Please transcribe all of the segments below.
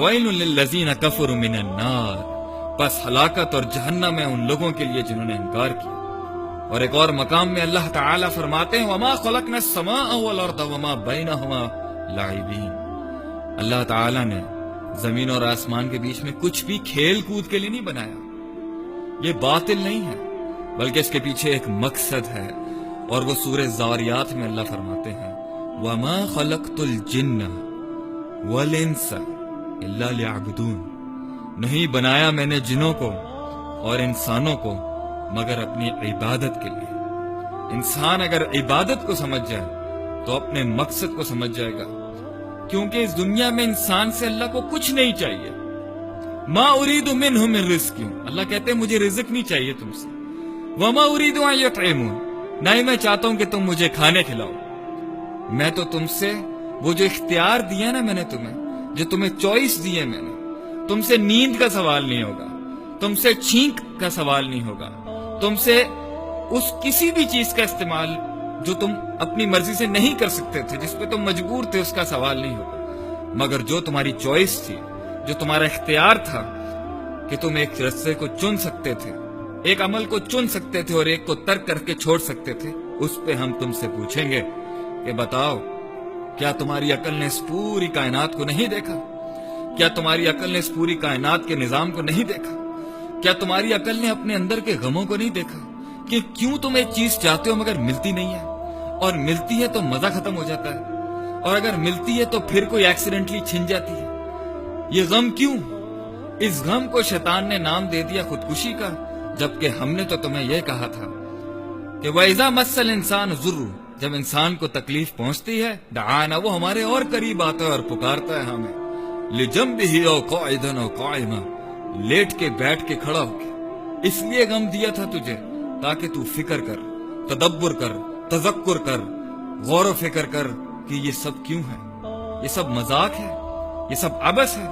Foil للذین کفروا من النار، پس ہلاکت اور جہنم ہے ان لوگوں کے لیے جنہوں نے انکار کیا۔ اور ایک اور مقام میں اللہ تعالیٰ فرماتے ہیں وما خلقنا السماء والارض وما بینہما لاعبین، اللہ تعالیٰ نے زمین اور آسمان کے بیچ میں کچھ بھی کھیل کود کے لیے نہیں بنایا، یہ باطل نہیں ہے بلکہ اس کے پیچھے ایک مقصد ہے، اور وہ سورہ زاریات میں اللہ فرماتے ہیں وما خلقت الجن والانس الا لیعبدون، نہیں بنایا میں نے جنوں کو اور انسانوں کو مگر اپنی عبادت کے لیے۔ انسان اگر عبادت کو سمجھ جائے تو اپنے مقصد کو سمجھ جائے گا، کیونکہ اس دنیا میں انسان سے اللہ کو کچھ نہیں چاہیے۔ ما اريد منهم من رزق، اللہ کہتے ہیں مجھے رزق نہیں چاہیے تم سے، وما اريد ان يطعمون، نہ ہی میں چاہتا ہوں کہ تم مجھے کھانے کھلاؤ، میں تو تم سے وہ جو اختیار دیا نا میں نے تمہیں، جو تمہیں چوائس دی ہے میں نے، تم سے نیند کا سوال نہیں ہوگا، تم سے چھینک کا سوال نہیں ہوگا، تم سے اس کسی بھی چیز کا استعمال جو تم اپنی مرضی سے نہیں کر سکتے تھے، جس پہ تم مجبور تھے، اس کا سوال نہیں ہوگا، مگر جو تمہاری چوائس تھی، جو تمہارا اختیار تھا کہ تم ایک رستے کو چن سکتے تھے، ایک عمل کو چن سکتے تھے اور ایک کو ترک کر کے چھوڑ سکتے تھے، اس پہ ہم تم سے پوچھیں گے کہ بتاؤ کیا تمہاری عقل نے اس پوری کائنات کو نہیں دیکھا؟ کیا تمہاری عقل نے اس پوری کائنات کے نظام کو نہیں دیکھا؟ کیا تمہاری عقل نے اپنے اندر کے غموں کو نہیں دیکھا کہ کیوں تم ایک چیز چاہتے ہو مگر ملتی نہیں ہے، اور ملتی ہے تو مزہ ختم ہو جاتا ہے، اور اگر ملتی ہے تو پھر کوئی ایکسیڈنٹلی چھن جاتی ہے؟ یہ غم کیوں؟ اس غم کو شیطان نے نام دے دیا خودکشی کا، جبکہ ہم نے تو تمہیں یہ کہا تھا کہ وَإِذَا مَسَّ الْإِنسَانُ ضُرٌّ، جب انسان کو تکلیف پہنچتی ہے دعانا، وہ ہمارے اور قریب آتا ہے اور پکارتا ہے ہمیں، لِجَنبِهِ أَوْ قَاعِدًا أَوْ قَائِمًا، لیٹ کے بیٹھ کے کھڑا ہو کے۔ اس لیے غم دیا تھا تجھے تاکہ تو فکر کر، تدبر کر، تذکر کر، غور و فکر کر کہ یہ سب کیوں ہے، یہ سب مذاق ہے، یہ سب عبث ہے،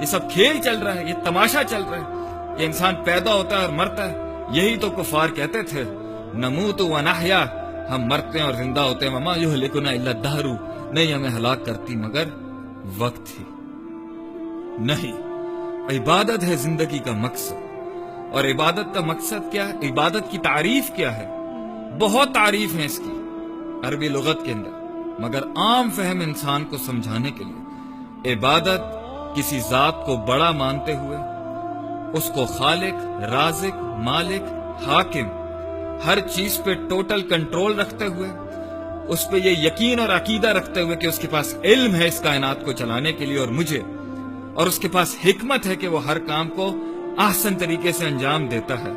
یہ سب کھیل چل رہا ہے، یہ تماشا چل رہا ہے، یہ انسان پیدا ہوتا ہے اور مرتا ہے۔ یہی تو کفار کہتے تھے نموت و نحیا، ہم مرتے ہیں اور زندہ ہوتے ہیں، وما یہلکنا الا الدہر، نہیں ہمیں ہلاک کرتی مگر وقت ہی۔ نہیں، عبادت ہے زندگی کا مقصد۔ اور عبادت کا مقصد کیا ہے؟ عبادت کی تعریف کیا ہے؟ بہت تعریف ہے اس کی عربی لغت کے اندر، مگر عام فہم انسان کو سمجھانے کے لیے عبادت کسی ذات کو بڑا مانتے ہوئے، اس کو خالق، رازق، مالک، حاکم، ہر چیز پہ ٹوٹل کنٹرول رکھتے ہوئے، اس پہ یہ یقین اور عقیدہ رکھتے ہوئے کہ اس کے پاس علم ہے اس کائنات کو چلانے کے لیے اور مجھے، اور اس کے پاس حکمت ہے کہ وہ ہر کام کو احسن طریقے سے انجام دیتا ہے۔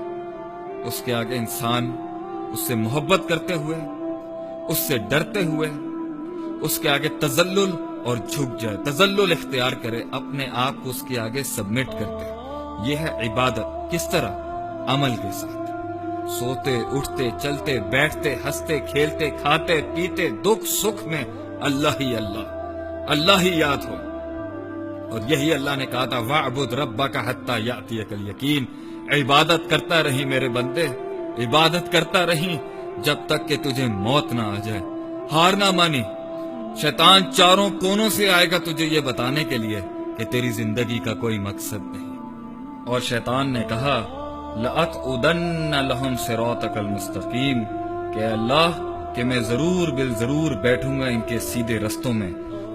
اس کے آگے انسان اس سے محبت کرتے ہوئے، اس سے ڈرتے ہوئے، اس کے آگے تذلل اور جھک جائے، تذلل اختیار کرے، اپنے آپ کو اس کے آگے سبمٹ کرتے۔ یہ ہے عبادت۔ کس طرح؟ عمل کے ساتھ، سوتے اٹھتے چلتے بیٹھتے ہنستے کھیلتے کھاتے پیتے دکھ سکھ میں اللہ ہی اللہ، اللہ ہی یاد ہو۔ اور یہی اللہ نے کہا تھا وَاعْبُدْ رَبَّكَ حَتَّى يَأْتِيَكَ الْيَقِينُ، عبادت کرتا رہی میرے بندے، عبادت کرتا رہی جب تک کہ تجھے موت نہ آ جائے۔ ہار نہ مانی، شیطان چاروں کونوں سے آئے گا تجھے یہ بتانے کے لیے کہ تیری زندگی کا کوئی مقصد نہیں۔ اور شیطان نے کہا لَأَقْعُدَنَّ لَهُمْ صِرَاطَكَ الْمُسْتَقِيمَ، کہ اللہ کہ میں ضرور بالضرور بیٹھوں گا ان کے سیدھے رستوں میں،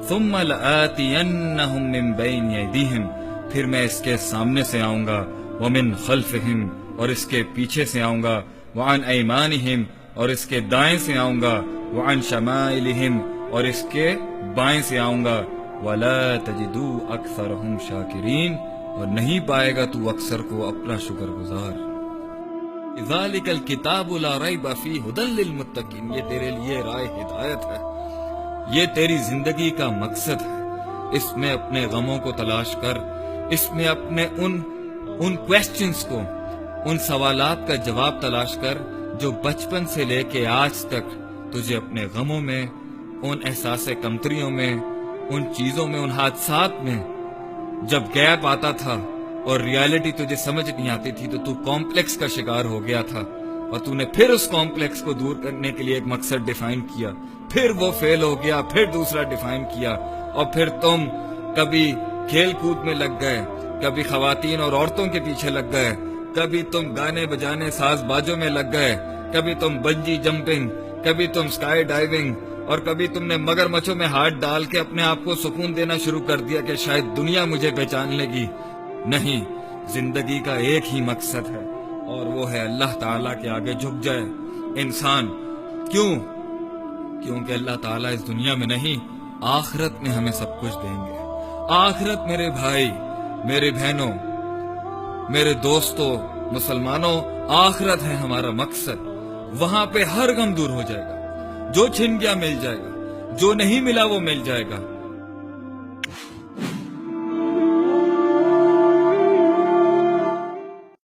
ثُمَّ لَآتِيَنَّهُمْ مِنْ بَيْنِ أَيْدِيهِمْ، پھر میں اس کے سامنے سے آؤں گا، وَمِنْ خَلْفِهِمْ، اور اس کے پیچھے سے آؤں گا، وَعَنْ أَيْمَانِهِمْ، اور اس کے دائیں سے آؤں گا، وَعَنْ شَمَائِلِهِمْ، اور اس کے بائیں سے آؤں گا، وَلَا تَجِدُوا أَكْثَرَهُمْ شَاكِرِينَ، اور نہیں پائے گا تو اکثر کو اپنا شکر گزار۔ ذَلِكَ الْكِتَابُ لَا رَيْبَ فِيهِ هُدًى لِّلْمُتَّقِينَ، یہ تیرے لیے رائے ہدایت ہے، یہ تیری زندگی کا مقصد ہے۔ اس میں اپنے غموں کو تلاش کر، اس میں اپنے ان کویسچنز کو، ان سوالات کا جواب تلاش کر جو بچپن سے لے کے آج تک تجھے اپنے غموں میں، ان احساس کمتریوں میں، ان چیزوں میں، ان حادثات میں جب گیپ آتا تھا اور ریالٹی تجھے سمجھ نہیں آتی تھی تو کمپلیکس کا شکار ہو گیا تھا، اور تو نے پھر اس کمپلیکس کو دور کرنے کے لیے ایک مقصد ڈیفائن کیا، پھر وہ فیل ہو گیا، پھر دوسرا ڈیفائن کیا، اور پھر تم کبھی کھیل کود میں لگ گئے، کبھی خواتین اور عورتوں کے پیچھے لگ گئے، کبھی تم گانے بجانے ساز باجوں میں لگ گئے، کبھی تم بنجی جمپنگ، کبھی تم سکائی ڈائیونگ، اور کبھی تم نے مگر مچھوں میں ہاتھ ڈال کے اپنے آپ کو سکون دینا شروع کر دیا کہ شاید دنیا مجھے پہچان لے گی۔ نہیں، زندگی کا ایک ہی مقصد ہے اور وہ ہے اللہ تعالیٰ کے آگے جھک جائے انسان۔ کیونکہ اللہ تعالیٰ اس دنیا میں نہیں، آخرت میں ہمیں سب کچھ دیں گے۔ آخرت میرے بھائی، میرے بہنوں، میرے دوستوں، مسلمانوں، آخرت ہے ہمارا مقصد۔ وہاں پہ ہر غم دور ہو جائے گا، جو چھن گیا مل جائے گا، جو نہیں ملا وہ مل جائے گا۔